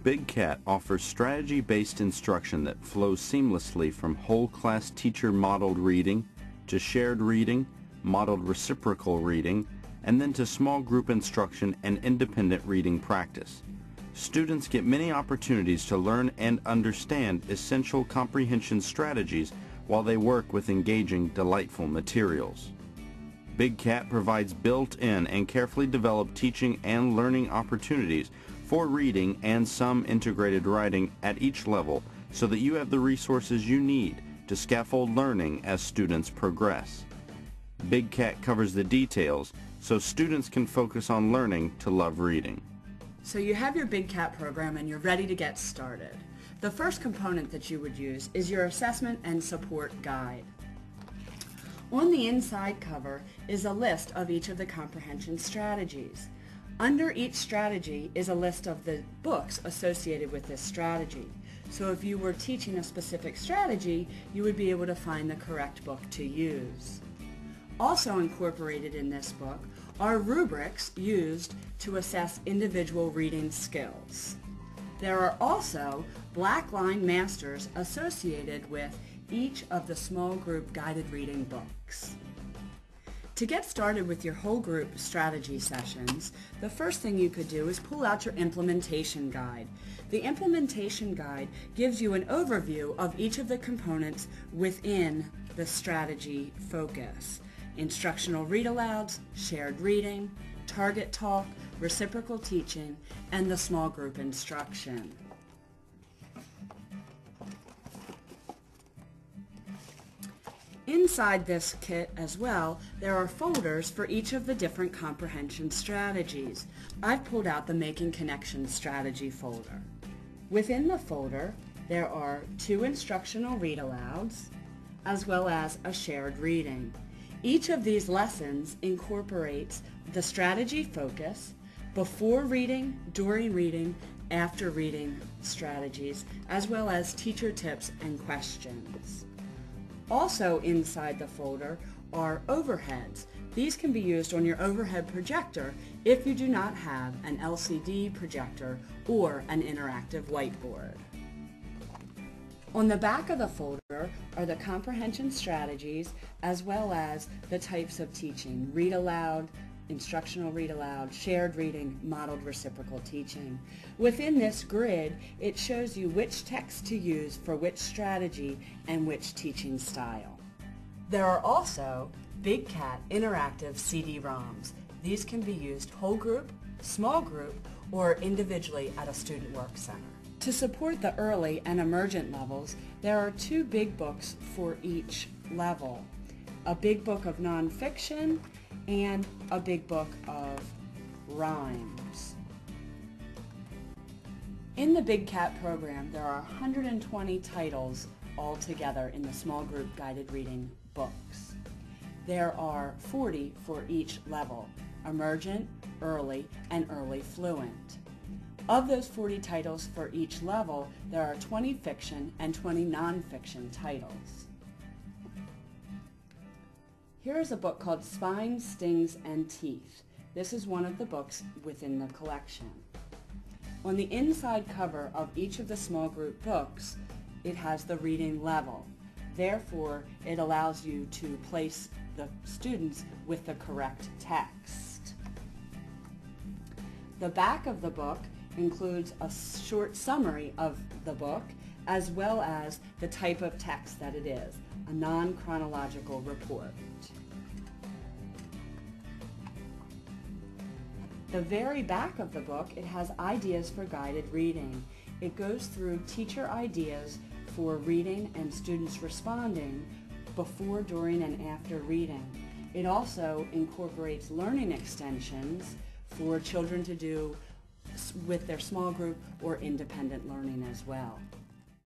Big Cat offers strategy-based instruction that flows seamlessly from whole class teacher modeled reading to shared reading, modeled reciprocal reading, and then to small group instruction and independent reading practice. Students get many opportunities to learn and understand essential comprehension strategies while they work with engaging, delightful materials. Big Cat provides built-in and carefully developed teaching and learning opportunities for reading and some integrated writing at each level so that you have the resources you need to scaffold learning as students progress. Big Cat covers the details so students can focus on learning to love reading. So you have your Big Cat program and you're ready to get started. The first component that you would use is your assessment and support guide. On the inside cover is a list of each of the comprehension strategies. Under each strategy is a list of the books associated with this strategy. So if you were teaching a specific strategy, you would be able to find the correct book to use. Also incorporated in this book are rubrics used to assess individual reading skills. There are also black line masters associated with each of the small group guided reading books. To get started with your whole group strategy sessions, the first thing you could do is pull out your implementation guide. The implementation guide gives you an overview of each of the components within the strategy focus. Instructional read-alouds, shared reading, target talk, reciprocal teaching, and the small group instruction. Inside this kit as well, there are folders for each of the different comprehension strategies. I've pulled out the Making Connections strategy folder. Within the folder, there are 2 instructional read-alouds, as well as a shared reading. Each of these lessons incorporates the strategy focus, before reading, during reading, after reading strategies, as well as teacher tips and questions. Also inside the folder are overheads. These can be used on your overhead projector if you do not have an LCD projector or an interactive whiteboard. On the back of the folder are the comprehension strategies as well as the types of teaching: read aloud, instructional read aloud, shared reading, modeled reciprocal teaching. Within this grid, it shows you which text to use for which strategy and which teaching style. There are also Big Cat interactive CD-ROMs. These can be used whole group, small group, or individually at a student work center. To support the early and emergent levels, there are 2 big books for each level. A big book of nonfiction and a big book of rhymes. In the Big Cat program, there are 120 titles altogether in the small group guided reading books. There are 40 for each level: emergent, early, and early fluent. Of those 40 titles for each level, there are 20 fiction and 20 nonfiction titles. Here is a book called Spines, Stings, and Teeth. This is one of the books within the collection. On the inside cover of each of the small group books, it has the reading level. Therefore, it allows you to place the students with the correct text. The back of the book includes a short summary of the book as well as the type of text that it is, a non-chronological report. The very back of the book, it has ideas for guided reading. It goes through teacher ideas for reading and students responding before, during, and after reading. It also incorporates learning extensions for children to do with their small group or independent learning as well.